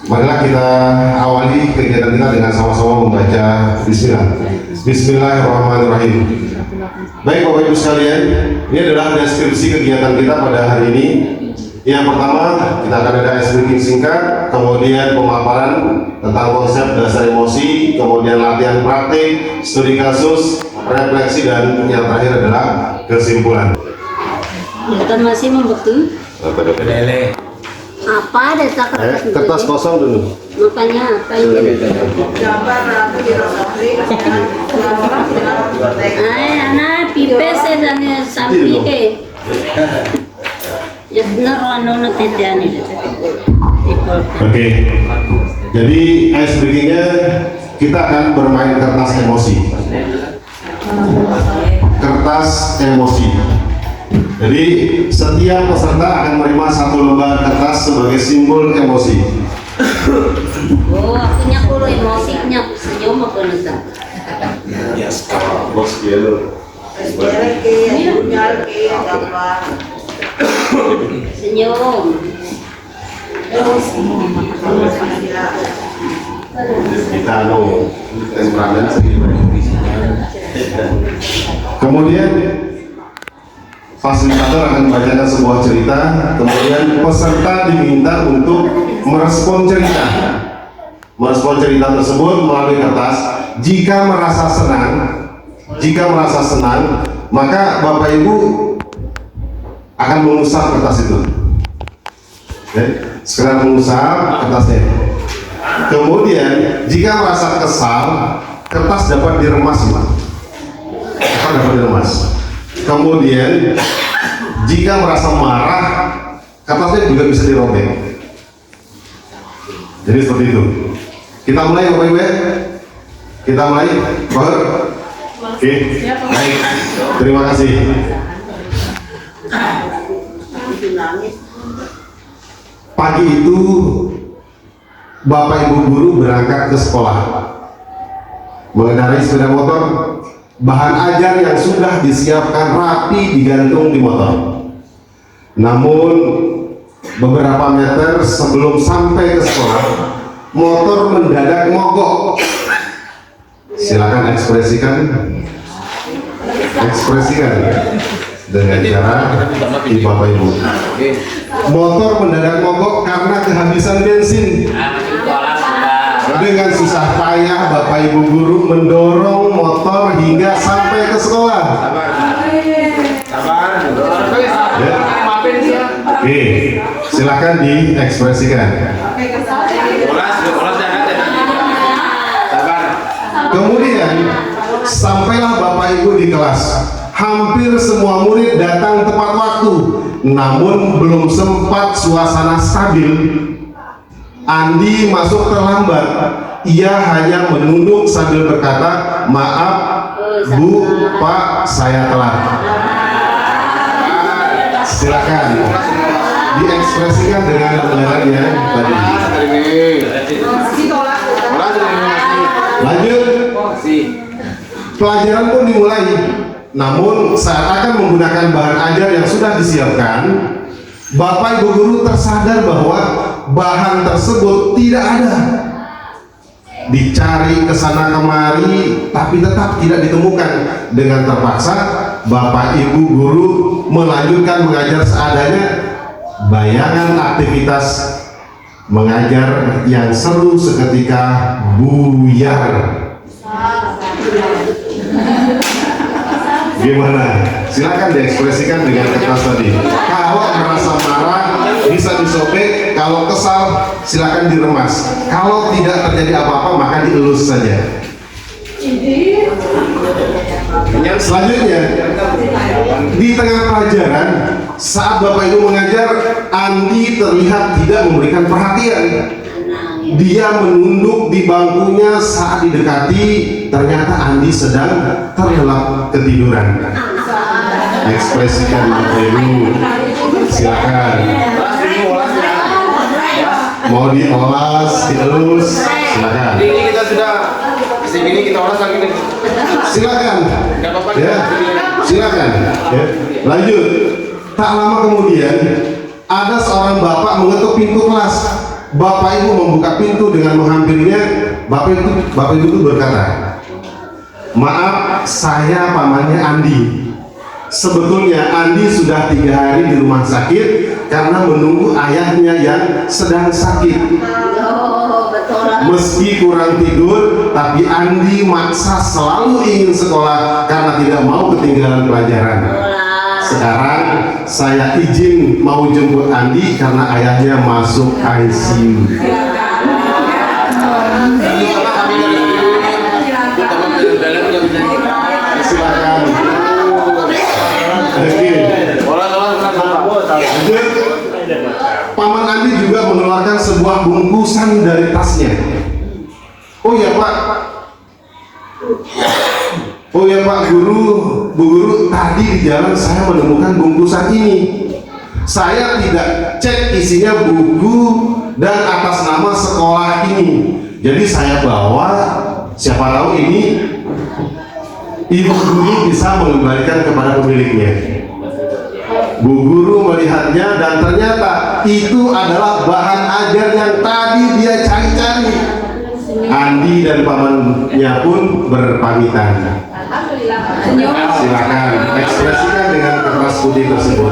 Marilah kita awali kegiatan kita dengan sama-sama membaca Bismillah. Bismillahirrahmanirrahim. Baik Bapak Ibu sekalian, ini adalah deskripsi kegiatan kita pada hari ini. Yang pertama, kita akan ada ice breaking singkat, kemudian pemaparan tentang konsep dasar emosi, kemudian latihan praktik, studi kasus, refleksi, dan yang terakhir adalah kesimpulan. Kita masih membetul. Apa data Kertas kosong dulu. Makanya apa ini? Anak pipes dan sampai ke. Ya benar anu tetian ini. Oke. Jadi ice breakingnya kita akan bermain kertas emosi. Kertas emosi. Jadi setiap peserta akan menerima satu lembar kertas sebagai simbol emosi. Oh, akunya kulo emosinya senyum apa neta? Yes, bos yellow. Senyum. Kita temperamen sedikit. Kemudian fasilitator akan membacakan sebuah cerita, kemudian peserta diminta untuk merespon cerita tersebut melalui kertas. Jika merasa senang, maka Bapak Ibu akan mengusap kertas itu. Sekedar mengusap kertasnya. Kemudian jika merasa kesal, kertas dapat diremas, Kemudian jika merasa marah, kertasnya juga bisa dirobek. Jadi seperti itu. Kita mulai Bapak Ibu ya. Kita mulai. Oke. Baik. Terima kasih. Pagi itu Bapak Ibu guru berangkat ke sekolah. Mengendarai sepeda motor, bahan ajar yang sudah disiapkan rapi digantung di motor. Namun beberapa meter sebelum sampai ke sekolah, motor mendadak mogok. Silakan ekspresikan dengan cara di Bapak Ibu. Motor mendadak mogok karena kehabisan bensin. Dengan susah payah Bapak Ibu guru mendorong motor hingga sampai ke sekolah. Ya. Oke, silakan diekspresikan. Kemudian sampailah Bapak Ibu di kelas. Hampir semua murid datang tepat waktu, namun belum sempat suasana stabil. Andi masuk terlambat. Ia hanya menunduk sambil berkata, "Maaf Bu, Pak, saya telat." Silakan diekspresikan dengan kebenarannya tadi. Lanjut. Pelajaran pun dimulai. Namun saat akan menggunakan bahan ajar yang sudah disiapkan, Bapak Ibu guru tersadar bahwa bahan tersebut tidak ada. Dicari ke sana kemari tapi tetap tidak ditemukan. Dengan terpaksa Bapak Ibu guru melanjutkan mengajar seadanya. Bayangan aktivitas mengajar yang seru seketika buyar. Gimana? Silakan diekspresikan dengan kertas tadi. Kalau merasa marah bisa disobek, kalau kesal silakan diremas. Kalau tidak terjadi apa-apa maka dielus saja. Yang selanjutnya, di tengah pelajaran saat Bapak Ibu mengajar, Andi terlihat tidak memberikan perhatian. Dia menunduk di bangkunya. Saat didekati, ternyata Andi sedang terlelap ketiduran. Ekspresikan Bapak Ibu. Silakan. Mau diolas, dielus, silakan. Ini kita sudah kesini kita olah lagi nih. Silakan. Ya, silakan. Ya. Lanjut. Tak lama kemudian ada seorang bapak mengetuk pintu kelas. Bapak Ibu membuka pintu dengan menghampirinya, Bapak Ibu itu berkata, maaf, saya pamannya Andi. Sebetulnya Andi sudah 3 hari di rumah sakit karena menunggu ayahnya yang sedang sakit. Oh, betul. Meski kurang tidur, tapi Andi maksa selalu ingin sekolah karena tidak mau ketinggalan pelajaran. Sekarang saya izin mau jemput Andi karena ayahnya masuk ICU. Silakan. Paman Andi juga mengeluarkan sebuah bungkusan dari tasnya. Oh ya Pak, Guru, Bu Guru, tadi di jalan saya menemukan bungkusan ini. Saya tidak cek isinya buku dan atas nama sekolah ini. Jadi saya bawa, siapa tahu ini Ibu Guru bisa mengembalikan kepada pemiliknya. Bu Guru melihatnya dan ternyata itu adalah bahan ajar yang tadi dia cari-cari. Andi dan pamannya pun berpamitan. Silakan ekspresikan dengan kertas putih tersebut.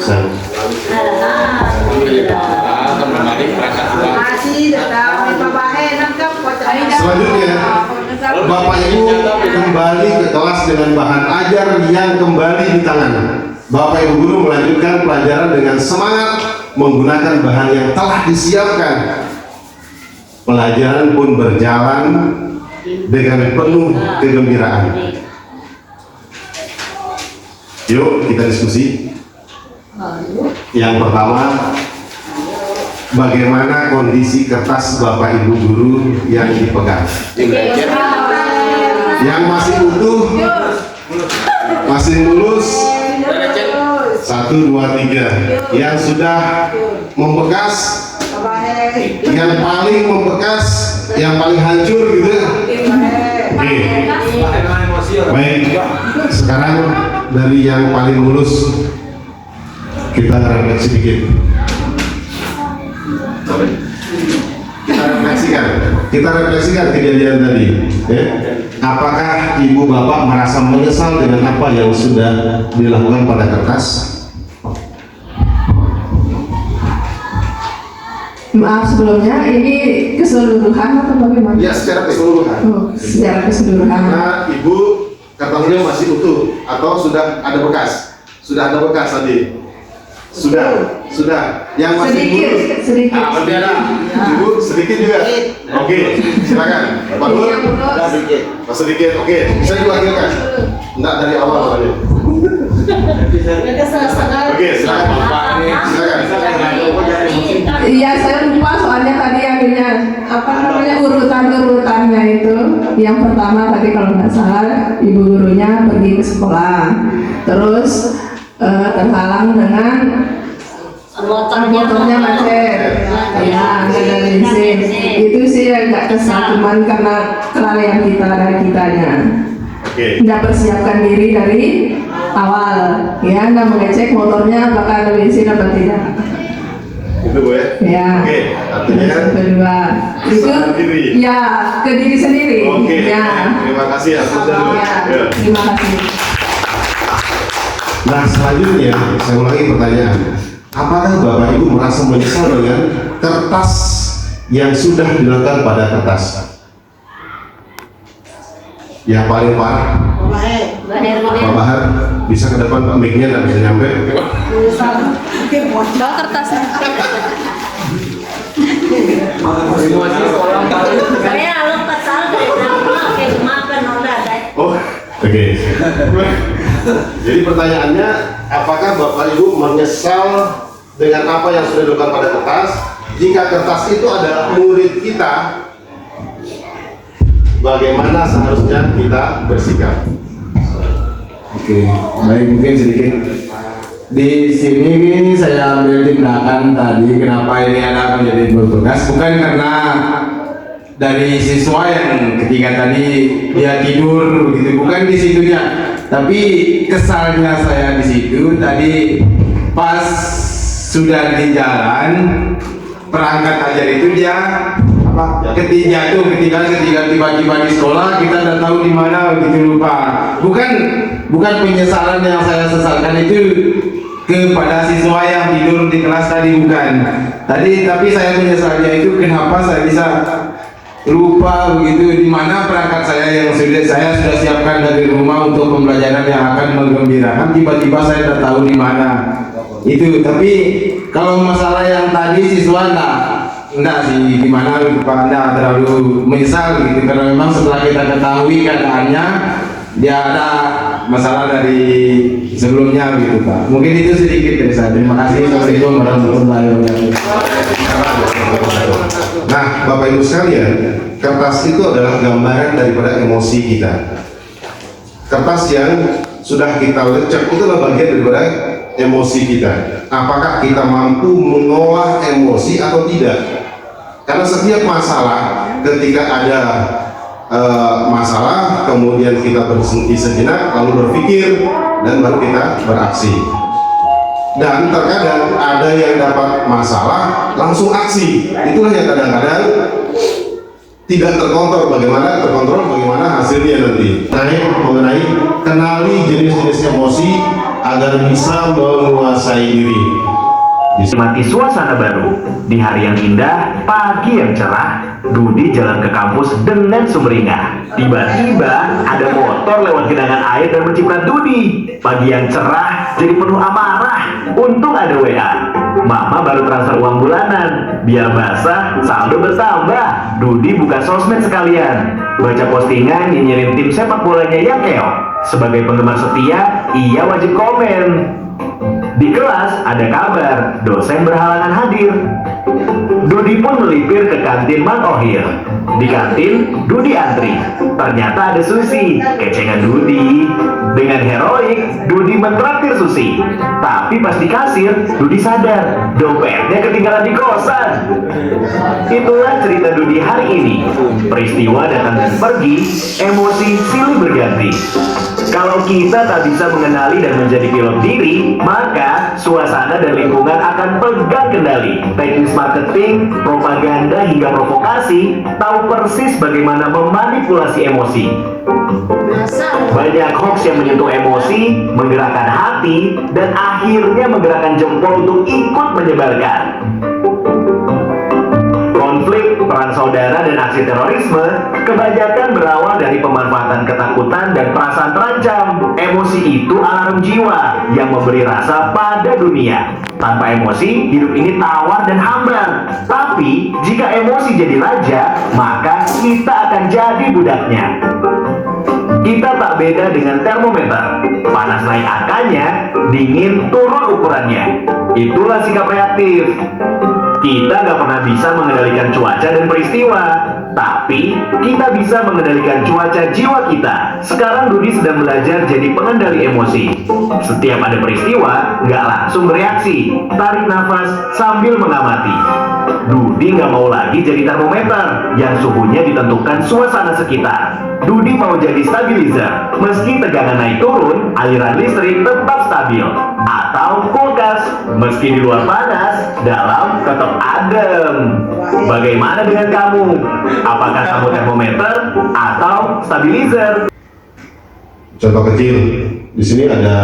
Senyum. Selanjutnya, Bapak Ibu kembali ke kelas dengan bahan ajar yang kembali di tangan. Bapak Ibu Guru melanjutkan pelajaran dengan semangat menggunakan bahan yang telah disiapkan. Pelajaran pun berjalan dengan penuh kegembiraan. Yuk kita diskusi. Yang pertama, bagaimana kondisi kertas Bapak Ibu Guru yang dipegang? Yang masih utuh, masih mulus, 1, 2, 3. Yang sudah membekas, yang paling membekas, yang paling hancur gitu. Oke. Baik. Sekarang dari yang paling mulus kita refleksi dikit. Kita refleksikan kejadian tadi. Ya. Apakah ibu bapak merasa menyesal dengan apa yang sudah dilakukan pada kertas? Maaf sebelumnya, ini keseluruhan atau bagaimana? Ya, secara keseluruhan. Oh, secara keseluruhan. Karena ibu kertasnya masih utuh atau sudah ada bekas? Sudah ada bekas tadi. Sudah. Yang masih sedikit. Ibu sedikit juga. Oke, silakan. Pak Nur. Sedikit. Oke, bisa diwakilkan. Enggak dari awal tadi. Oke, silakan. Iya, saya lupa soalnya tadi akhirnya urutannya itu. Yang pertama tadi kalau nggak salah ibu gurunya pergi ke sekolah, terus terhalang dengan motornya macet, ya nggak ada bensin. Itu sih agak kesal, cuman karena kelalaian dari kitanya. Nggak persiapkan diri dari awal, ya nggak mengecek motornya apakah ada bensin atau tidak. Itu Bu ya? Ya. Oke, artinya Yang kedua itu diri. Ya ke diri sendiri. Oke. Ya. Terima kasih atas Ya. Terima kasih. Nah, selanjutnya saya ulangi pertanyaan. Apakah Bapak Ibu merasa menyesal dengan kertas yang sudah dilakukan pada kertas? Yang paling parah, Pak Bahar, bisa ke depan Pak, mic-nya nggak bisa nyampe. Bawa kertasnya. Saya lo kesal dari nama kayak makan udah deh. Oh, oke. Jadi pertanyaannya, apakah Bapak Ibu menyesal dengan apa yang sudah dilakukan pada kertas? Jika kertas itu adalah murid kita, bagaimana seharusnya kita bersikap? Oke, baik, mungkin sedikit di sini saya ambil tindakan tadi kenapa ini anak menjadi bertugas, bukan karena dari siswa yang ketiga tadi dia tidur gitu, bukan di situnya, tapi kesalnya saya di situ tadi pas sudah di jalan perangkat ajar itu dia ketika tiba-tiba di sekolah kita udah tahu di mana gitu lupa. Bukan penyesalan yang saya sesalkan itu kepada siswa yang tidur di kelas tadi, bukan. Tapi saya menyesalnya itu kenapa saya bisa lupa begitu, di mana perangkat saya yang saya sudah siapkan dari rumah untuk pembelajaran yang akan menggembirakan, tiba-tiba saya sudah tahu di mana itu. Tapi kalau masalah yang tadi siswa enggak sih, gimana Pak, enggak terlalu menyesal gitu, karena memang setelah kita ketahui keadaannya dia ada masalah dari sebelumnya gitu Pak. Mungkin itu sedikit dari saya. Terima kasih. Assalamualaikum warahmatullahi wabarakatuh. Nah, Bapak Ibu sekalian, kertas itu adalah gambaran daripada emosi kita. Kertas yang sudah kita lecek itu adalah bagian daripada emosi kita. Apakah kita mampu mengolah emosi atau tidak? Karena setiap masalah, ketika ada masalah, kemudian kita berhenti sejenak, lalu berpikir, dan baru kita beraksi. Dan terkadang ada yang dapat masalah langsung aksi. Itulah yang kadang-kadang tidak terkontrol bagaimana hasilnya nanti. Mengenai kenali jenis-jenis emosi agar bisa menguasai diri. Nikmati suasana baru di hari yang indah, pagi yang cerah. Dudi jalan ke kampus dengan sumringah. Tiba-tiba ada motor lewat genangan air dan menciprat Dudi. Pagi yang cerah jadi penuh amarah. Untung ada WA. Mama baru transfer uang bulanan. Biar basah, saldo bertambah. Dudi buka sosmed sekalian. Baca postingan nyinyirin tim sepak bolanya yang keok. Sebagai penggemar setia, ia wajib komen. Di kelas ada kabar dosen berhalangan hadir. Dudi pun melipir ke kantin Mang Ohir. Di kantin, Dudi antri. Ternyata ada Susi, kecengan Dudi. Dengan heroik, Dudi mentraktir Susi. Tapi pas di kasir, Dudi sadar dompetnya ketinggalan di kosan. Itulah cerita Dudi hari ini. Peristiwa datang dan pergi, emosi silih berganti. Kalau kita tak bisa mengenali dan menjadi pilot diri, maka suasana dan lingkungan akan pegang kendali. Teknis marketing, propaganda hingga provokasi tahu persis bagaimana memanipulasi emosi. Banyak hoax yang menyentuh emosi, menggerakkan hati, dan akhirnya menggerakkan jempol untuk ikut menyebarkan. Konflik, perang saudara, dan aksi terorisme kebanyakan berawal dari pemanfaatan ketakutan dan perasaan terancam. Emosi itu alarm jiwa yang memberi rasa pada dunia. Tanpa emosi, hidup ini tawar dan hambar. Tapi, jika emosi jadi raja, maka kita akan jadi budaknya. Kita tak beda dengan termometer. Panas naik angkanya, dingin turun ukurannya. Itulah sikap reaktif. Kita nggak pernah bisa mengendalikan cuaca dan peristiwa, tapi kita bisa mengendalikan cuaca jiwa kita. Sekarang Dudi sedang belajar jadi pengendali emosi. Setiap ada peristiwa, nggak langsung bereaksi. Tarik nafas sambil mengamati. Dudi nggak mau lagi jadi termometer yang suhunya ditentukan suasana sekitar. Dudi mau jadi stabilizer. Meski tegangan naik turun, aliran listrik tetap stabil. Atau kulkas, meski di luar panas, dalam tetap adem. Bagaimana dengan kamu? Apakah kamu termometer atau stabilizer? Contoh kecil, di sini ada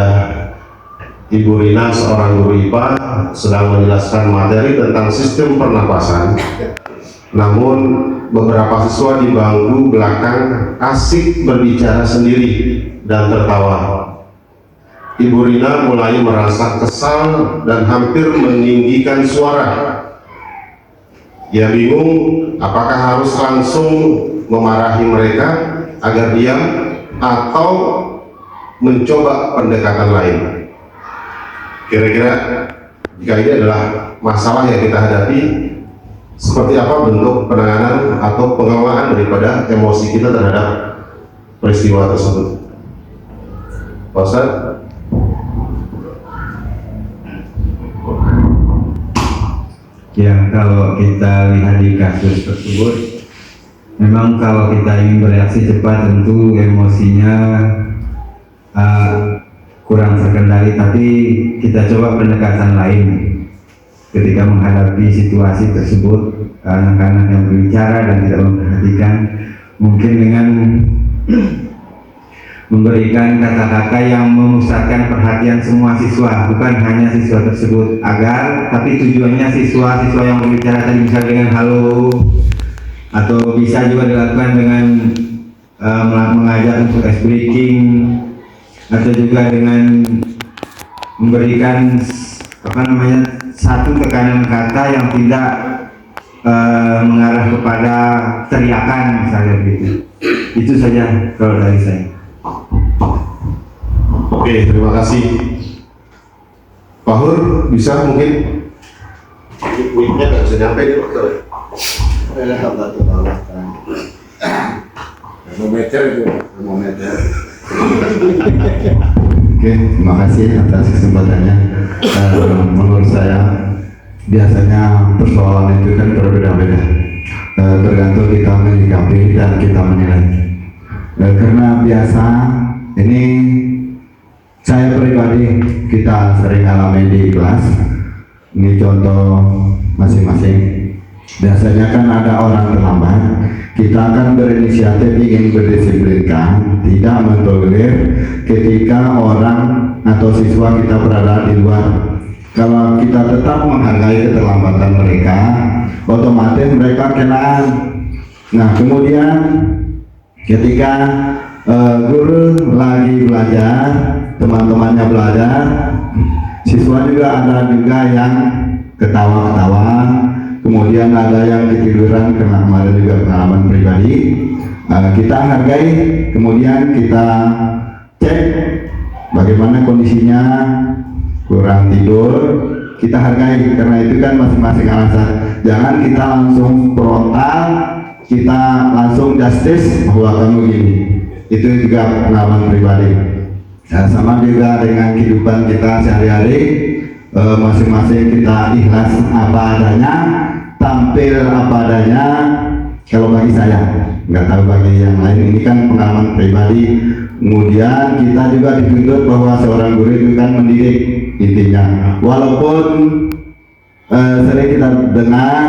Ibu Rina, seorang guru IPA, sedang menjelaskan materi tentang sistem pernapasan. Namun beberapa siswa di bangku belakang asik berbicara sendiri dan tertawa. Ibu Rina mulai merasa kesal dan hampir meninggikan suara. Ia bingung apakah harus langsung memarahi mereka agar diam atau mencoba pendekatan lain. Kira-kira jika ini adalah masalah yang kita hadapi, seperti apa bentuk penanganan atau pengelolaan daripada emosi kita terhadap peristiwa tersebut? Pak Ustadz? Ya, kalau kita lihat di kasus tersebut, memang kalau kita ingin bereaksi cepat tentu emosinya kurang terkendali, tapi kita coba pendekatan lain. ketika menghadapi situasi tersebut, anak-anak yang berbicara dan tidak memperhatikan, mungkin dengan memberikan kata-kata yang memusatkan perhatian semua siswa, bukan hanya siswa tersebut, agar tapi tujuannya siswa-siswa yang berbicara tadi bisa dengan halo, atau bisa juga dilakukan dengan mengajak untuk ice breaking, atau juga dengan memberikan satu tekanan kata yang tidak mengarah kepada teriakan misalnya begitu. Itu saja kalau dari saya. Oke, terima kasih. Pak Hur, bisa mungkin? Mic-nya nggak bisa nyampe nih, dokter. Termometer itu, termometer. Oke, terima kasih atas kesempatannya. Menurut saya, biasanya persoalan itu kan berbeda-beda, tergantung kita menyikapi dan kita menilai. Karena biasa ini saya pribadi kita sering alami di kelas. Ini contoh masing-masing. Biasanya kan ada orang terlambat, kita akan berinisiatif ingin berdisiplinkan, tidak mentolerir ketika orang atau siswa kita berada di luar. Kalau kita tetap menghargai keterlambatan mereka, otomatis mereka kenal. Nah, kemudian ketika guru lagi belajar, teman-temannya belajar, siswa juga ada juga yang ketawa-ketawa, kemudian ada yang ketiduran karena kemarin juga pengalaman pribadi. Kita hargai, kemudian kita cek bagaimana kondisinya, kurang tidur, kita hargai, karena itu kan masing-masing alasan. Jangan kita langsung frontal, kita langsung justice bahwa kamu gini. Itu juga pengalaman pribadi. Nah, sama juga dengan kehidupan kita sehari-hari, masing-masing kita ikhlas apa adanya, tampil apa adanya. Kalau bagi saya, nggak tahu bagi yang lain, ini kan pengalaman pribadi. Kemudian kita juga dituntut bahwa seorang guru itu kan mendidik intinya. Walaupun sering kita dengar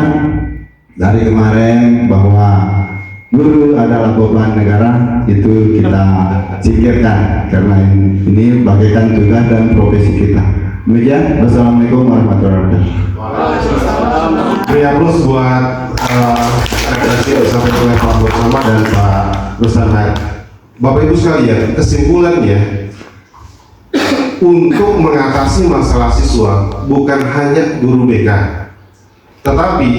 dari kemarin bahwa guru adalah beban negara, itu kita singkirkan karena ini bagaikan tugas dan profesi kita. Demikian, wassalamualaikum warahmatullahi wabarakatuh. Beri aplaus buat referensi yang disampaikan oleh Pak Bersama dan Pak Rusana. Bapak Ibu sekalian, kesimpulannya untuk mengatasi masalah siswa bukan hanya guru BK, tetapi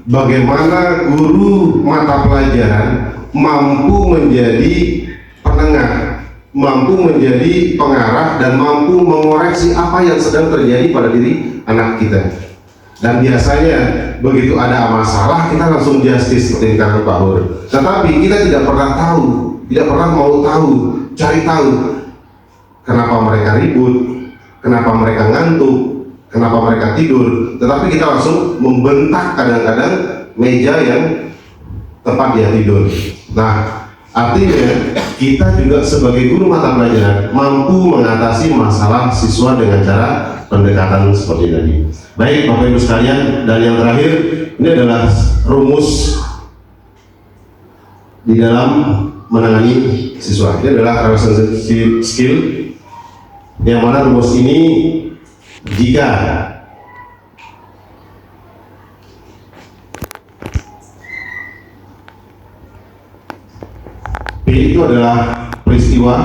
bagaimana guru mata pelajaran mampu menjadi penengah, mampu menjadi pengarah, dan mampu mengoreksi apa yang sedang terjadi pada diri anak kita. Dan biasanya begitu ada masalah kita langsung justice seperti yang kata Pak Hur. Tetapi kita tidak pernah tahu, tidak pernah mau tahu, cari tahu kenapa mereka ribut, kenapa mereka ngantuk, kenapa mereka tidur. Tetapi kita langsung membentak kadang-kadang meja yang tempat dia tidur. Nah, artinya kita juga sebagai guru mata pelajaran mampu mengatasi masalah siswa dengan cara pendekatan seperti tadi. Baik Bapak Ibu sekalian, dan yang terakhir ini adalah rumus di dalam menangani siswa. Ini adalah relationship skill, yang mana rumus ini jika P itu adalah peristiwa,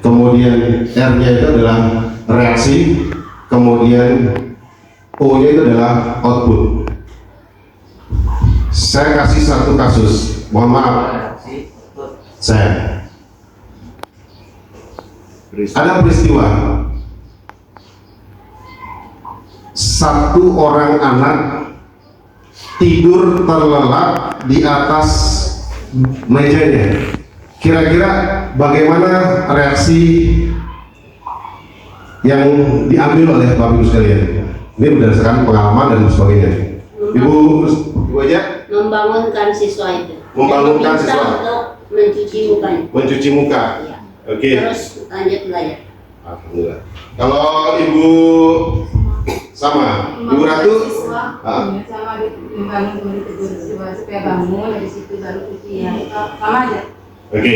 kemudian R-nya itu adalah reaksi, kemudian O-nya itu adalah output. Saya kasih satu kasus, mohon maaf, saya ada peristiwa satu orang anak tidur terlelap di atas mejanya. Kira-kira bagaimana reaksi yang diambil oleh Bapak Ibu sekalian? Ini berdasarkan pengalaman dan sebagainya. Ibu aja Membangunkan siswa itu. Membangunkan Dan siswa. untuk mencuci mukanya. mencuci muka. Iya. Oke. Terus lanjut belajar. Alhamdulillah. Kalau Ibu Sama. Ibu Ratu? Ah. Sama membangun kembali tegur supaya bangun dari situ baru ya sama aja. Oke.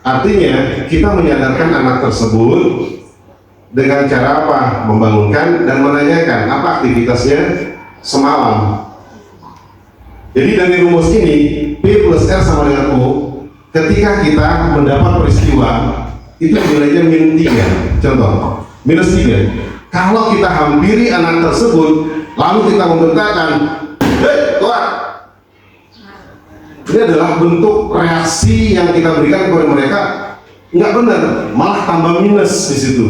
Artinya kita menyadarkan anak tersebut dengan cara apa? Membangunkan dan menanyakan apa aktivitasnya semalam. Jadi dari rumus ini P plus R sama dengan O. Ketika kita mendapat peristiwa itu nilainya -3. Contoh, -3. Kalau kita hampiri anak tersebut, lalu kita membentakkan, hei, keluar. Ini adalah bentuk reaksi yang kita berikan kepada mereka, nggak benar, malah tambah minus di situ.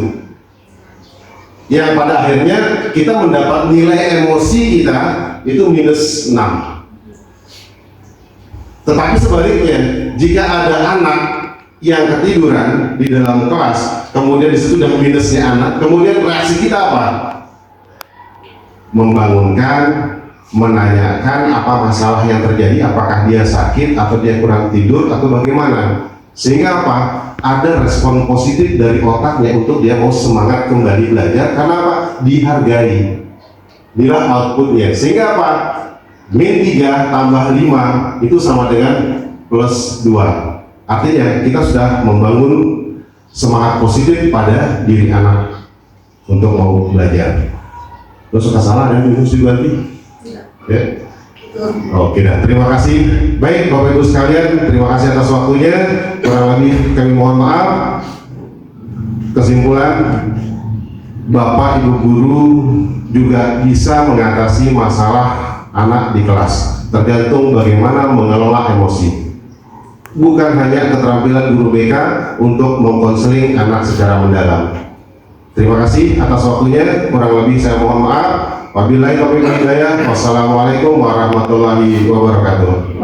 Yang pada akhirnya kita mendapat nilai emosi kita itu -6. Tetapi sebaliknya, jika ada anak yang ketiduran di dalam kelas, kemudian disitu sudah minusnya anak, kemudian reaksi kita apa? Membangunkan, menanyakan apa masalah yang terjadi, apakah dia sakit atau dia kurang tidur atau bagaimana, sehingga apa? Ada respon positif dari otaknya untuk dia mau semangat kembali belajar, karena apa? Dihargai, nilai outputnya, sehingga apa? -3 tambah 5 itu sama dengan +2. Artinya kita sudah membangun semangat positif pada diri anak untuk mau belajar. Lo suka salah dan itu diganti? Ya. Oke dah, terima kasih. Baik Bapak Ibu sekalian, terima kasih atas waktunya. Kurang lebih kami mohon maaf. Kesimpulan, Bapak Ibu guru juga bisa mengatasi masalah anak di kelas, tergantung bagaimana mengelola emosi. Bukan hanya keterampilan guru BK untuk mengkonseling anak secara mendalam. Terima kasih atas waktunya. Kurang lebih saya mohon maaf. Wabillahi taufiq wal hidayah. Wassalamualaikum warahmatullahi wabarakatuh.